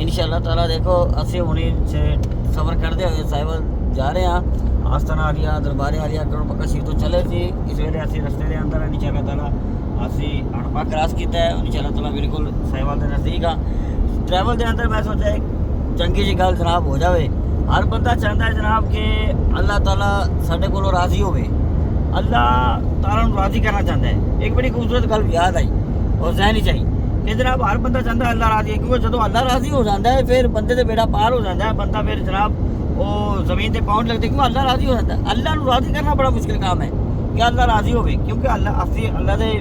इंशाअल्लाह ताला देखो ਅਸੀਂ ਹੁਣੇ सफ़र करते हुए साहिवाल जा रहे हैं। आस्ताना आलिया दरबार आलिया करोड़ पक्का सी तो चले सी इस वेले ਅਸੀਂ रस्ते के अंदर इंशाअल्लाह ताला ਅਸੀਂ अड़पा क्रॉस किया है इंशाअल्लाह ताला बिल्कुल साहिवाल के नज़दीक हाँ। ट्रैवल के अंदर मैं सोचा एक चंगी जी गल जनाब हो जाए। हर बंदा चाहता है जनाब कि अल्लाह ताला साढ़े कोलों राज़ी होवे, अल्लाह ताला नूं राज़ी करना चाहता है। एक बड़ी खूबसूरत गल याद आई और जहन ही चाहिए कि जनाब हर बंदा चाहता है अल्लाह राज़ी है, क्योंकि जो अल्लाह राज़ी हो जाता है फिर बंदे से बेड़ा पार हो जाता है। बंदा फिर जनाब वो जमीन से पाउंड लगते क्यों अल्लाह राज़ी हो जाता है। अल्लाह नूं राज़ी करना बड़ा मुश्किल काम है कि अल्लाह राज़ी होवे, क्योंकि अल्लाह दे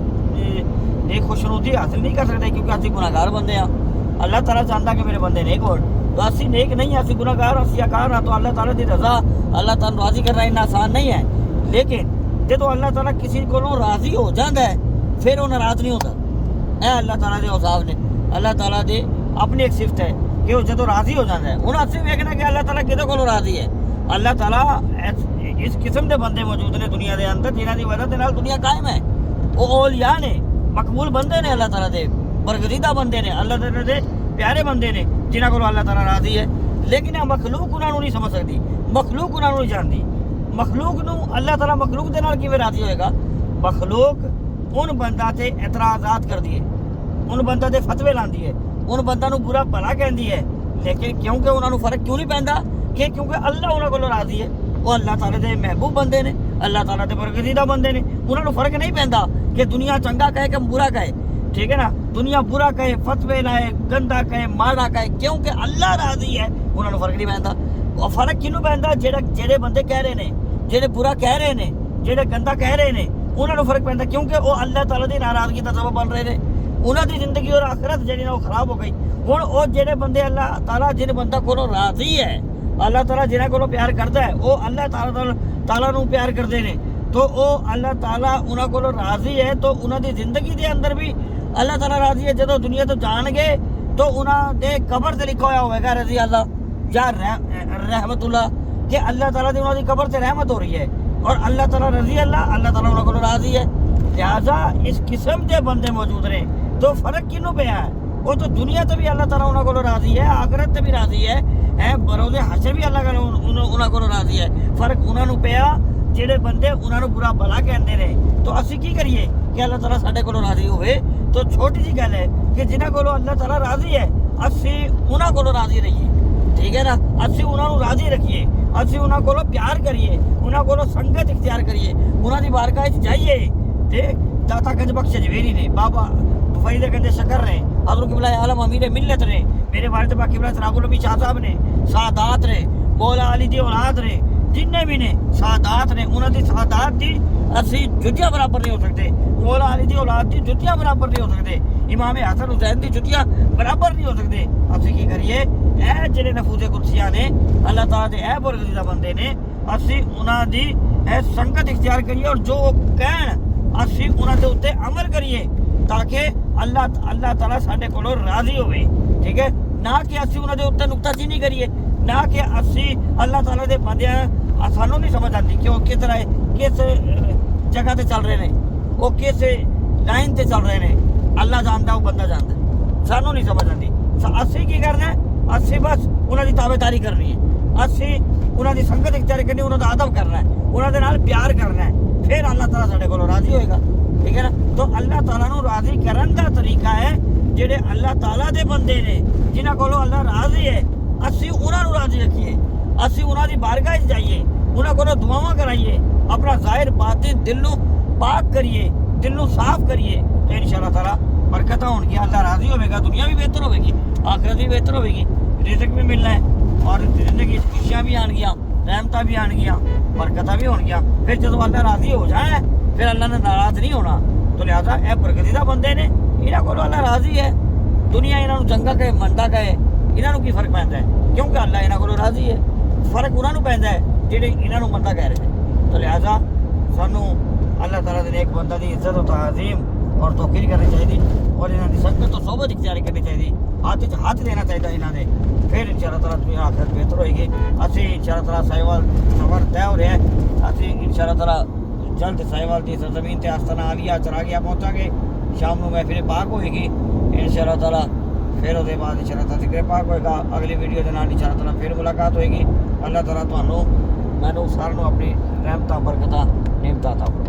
एक खुशनुदी हासिल नहीं कर सकते क्योंकि असीं गुनाहगार बंदे हैं। अल्लाह ताला चाहता कि मेरे बंदे नेक होण, तो असीं नेक नहीं असीं गुनाहगार असीं अकार हाँ। तो अल्लाह ताला की रज़ा अल्लाह ताला राज़ी करना इन्ना आसान नहीं है। लेकिन जो अल्लाह ताला किसी को राज़ी हो जाता है फिर वो नाराज़ नहीं होता। यह अल्लाह ताला के औसाफ ने, अल्लाह ताला की अपनी एक सिफत है कि वो जो राज़ी हो जाता है। हूँ असीं वेखना कि अल्लाह ताला किहदे कोलों राज़ी है। अल्लाह ताला इस किस्म के बंदे मौजूद ने दुनिया के अंदर जिन्हां की वजह से दुनिया कायम है। वो औलिया ने, मकबूल बंदे ने, अल्लाह ताला दे बरगज़ीदा बंदे ने, अल्लाह ताला दे प्यारे बंदे ने जिन्हां कोलों अल्लाह ताला राज़ी है। लेकिन मखलूक उन्होंने नहीं समझ सकती, मखलूक उन्होंने नहीं जानती। मखलूक नूं अल्लाह ताला मखलूक दे नाल किवें राज़ी होएगा। मखलूक उन बंदा ते एतराज़ात करदी है, उन बंदा ते फतवे लांदी है, उन बंदा नूं बुरा भला कहंदी है। लेकिन क्योंकि उन्होंने फर्क क्यों नहीं पैंदा कि क्योंकि अल्लाह उन्हां कोलों राज़ी है। वो अल्लाह ताला दे महबूब बंदे ने, अल्लाह ताला दे बरगज़ीदा बंदे ने। उन्होंने फर्क नहीं पैंदा कि दुनिया चंगा कहे कि बुरा कहे, ठीक है ना। दुनिया बुरा कहे, फतवे लाए, गंदा कहे, माड़ा कहे, क्योंकि अल्लाह राज़ी है उन्होंने फर्क नहीं पैंदा। और फर्क किनू पैंदा जेड़े बंदे कह रहे हैं, जेड़े बुरा कह रहे हैं, जेड़े गंदा कह रहे हैं, उन्होंने फर्क पैंदा क्योंकि वो अल्लाह ताला की नाराज़गी का सबब बन रहे हैं। उन्होंने जिंदगी और आखिरत जी वो खराब हो गई। हुण वो जेड़े बंदे अल्लाह ताला जिन बंदा को राज़ी है, अल्लाह ताला जिन्हां को प्यार करता है, वो अल्लाह ताला नूं प्यार करते हैं। तो वो अल्लाह ताला उन्हां को राज़ी है तो उन्हां दी जिंदगी के अंदर भी अल्लाह ताला राज़ी है। जो दुनिया तो जाणगे तो उन्हां दे कबर से लिखा होया होगा रज़ी अल्लाह या रहमतुल्लाह कि अल्लाह ताला दी उन्हां दी कबर से रहमत हो रही है और अल्लाह ताला रज़ी अल्लाह ताला उन्हां को राज़ी है। लिहाजा इस किस्म के बंदे मौजूद ने। तो फर्क किनू पे है, वो तो दुनिया तो भी अल्लाह ताला उन्हां को राज़ी है, आखिरत से भी राज़ी है, बरोज़े हशर भी अल्लाह उन्हां को राज़ी है। फर्क उन्होंने पिया जेड़े बंदे उन्होंने बुरा भला कहते हैं। तो असी की करिए कि अल्लाह ताला साडे कोलों राज़ी होवे। तो छोटी जी गल है कि जिन्हां कोलों अल्लाह ताला राज़ी है असी उन्हां कोलों राज़ी रहिए, ठीक है ना। असी उन्हां नूं राज़ी रखिए, असी उन्हां कोलों प्यार करिए, उन्हां कोलों संगत इख्तियार करिए, उन्हां दी बारगाह च जाइए। ते दाता गंज बख्श जवेरी ने, बाबा फरीद गंज शकर ने, हज़रत किबला आलम अमीर मिल्लत ने, मेरे वालिद पाक किबला सराबुल नबी शाह साहब ने, सादात ने, मौला अली दी औलाद ने, जिन्ने भी ने सादात ने, उन्होंने सादात की असी जुतियाँ बराबर नहीं हो सकते। मौला अली दी औलाद की जुतियाँ बराबर नहीं हो सकते। इमाम हसन हुसैन की जुतियाँ बराबर नहीं हो सकते। असी की करिए ए जेडे नफूजे कुर्सियाँ ने अल्लाह ताला दे ए बरगज़ीदा बंदे ने, असी उन्हां दी ए संगत इख्तियार करिए और जो कहण असी उन्हां दे उत्ते अमल करिए ताकि अल्लाह ताला साडे कोलों राज़ी होवे, ठीक है ना। कि असी उन्हां दे उत्ते नुक्ताचीनी करिए, ना कि असी अल्लाह ताला दे बंदियां सानू नहीं समझ आती कि वो किस तरह किस जगह ते चल रहे हैं, वो किस लाइन ते चल रहे हैं। अल्लाह जानता, वो बंदा जानता, सानू नहीं समझ आती। असी की करना है, असी बस उन्होंने ताबेदारी करनी है, असी उन्होंने संगत इख्तियार करनी, उन्होंने अदब करना है, उन्होंने नाल प्यार करना है, फिर अल्लाह ताला साडे कोलों राज़ी होएगा, ठीक है ना। तो अल्लाह ताला नूं राज़ी करन दा तरीका है जेडे अल्लाह ताला दे बंदे ने जिन्हां कोलों अल्लाह राज़ी है, असी उन्हां नूं राज़ी रखिए, असी उन्हां दी बारगाह च जाइए, उन्हां कोलों दुआवां कराइए, अपना ज़ाहिर बातिन दिल नूं पाक करिए, दिल नूं साफ करिए। तो इंशाअल्लाह ताला बरकत होगी, अल्लाह राज़ी होगा, दुनिया भी बेहतर होगी, आखिरत भी बेहतर होगी, रिज़्क़ भी मिलना है और जिंदगी खुशियाँ भी आनगियाँ, रहमतां भी आनगियाँ, बरकतां भी होनगियां। फिर जो अल्लाह राज़ी हो जाए फिर अल्लाह ने नाराज़ नहीं होना। तो लिहाजा यह बरगज़ीदा बंदे ने, इन्हां कोलों अल्लाह राज़ी है। दुनिया इन्हों चंगा कहे मंदा कहे, इन्हों की फर्क पैंदा है क्योंकि अल्लाह इन्हां कोलों राज़ी है। फर्क उन्होंने पैंदा है जिहड़े इन्हों मंदा कह रहे हैं। तो लिहाजा सानू अल्लाह ताला दे नेक बंदा की इज्जत और ताज़ीम और तौकीर करनी चाहिए और इन्हों की संगत तो सोबत इख्तियार करनी चाहिए, हाथ च हाथ देना चाहिए इन्हों ने। फिर इंशाअल्लाह ताला दुनिया आखिरत बेहतर होएगी। असी इंशाअल्लाह ताला साहिवाल सफ़र तय हो रहा है, असी इंशाअल्लाह ताला जल्द साहिवाल की सरजमीन ते आस्ताना आलिया चरागिया पहुँचांगे। शाम को महफिल पाक होएगी इंशाअल्लाह ताला। ਫਿਰ ਉਹਦੇ ਬਾਅਦ ਇੰਸ਼ਾਅੱਲਾਹ ਤਾਲਾ ਕਿਰਪਾ ਹੋਏਗਾ ਅਗਲੀ ਵੀਡੀਓ ਦੇ ਨਾਲ ਇੰਸ਼ਾਅੱਲਾਹ ਤਾਲਾ ਫਿਰ ਮੁਲਾਕਾਤ ਹੋਏਗੀ। ਅੱਲਾਹ ਤਾਲਾ ਤੁਹਾਨੂੰ ਮੈਨੂੰ ਸਾਰਿਆਂ ਨੂੰ ਆਪਣੀ ਰਹਿਮਤਾਂ ਬਰਕਤਾਂ ਨਿਮਤਾਂ ਤਾ ਫਰਮਾਏ।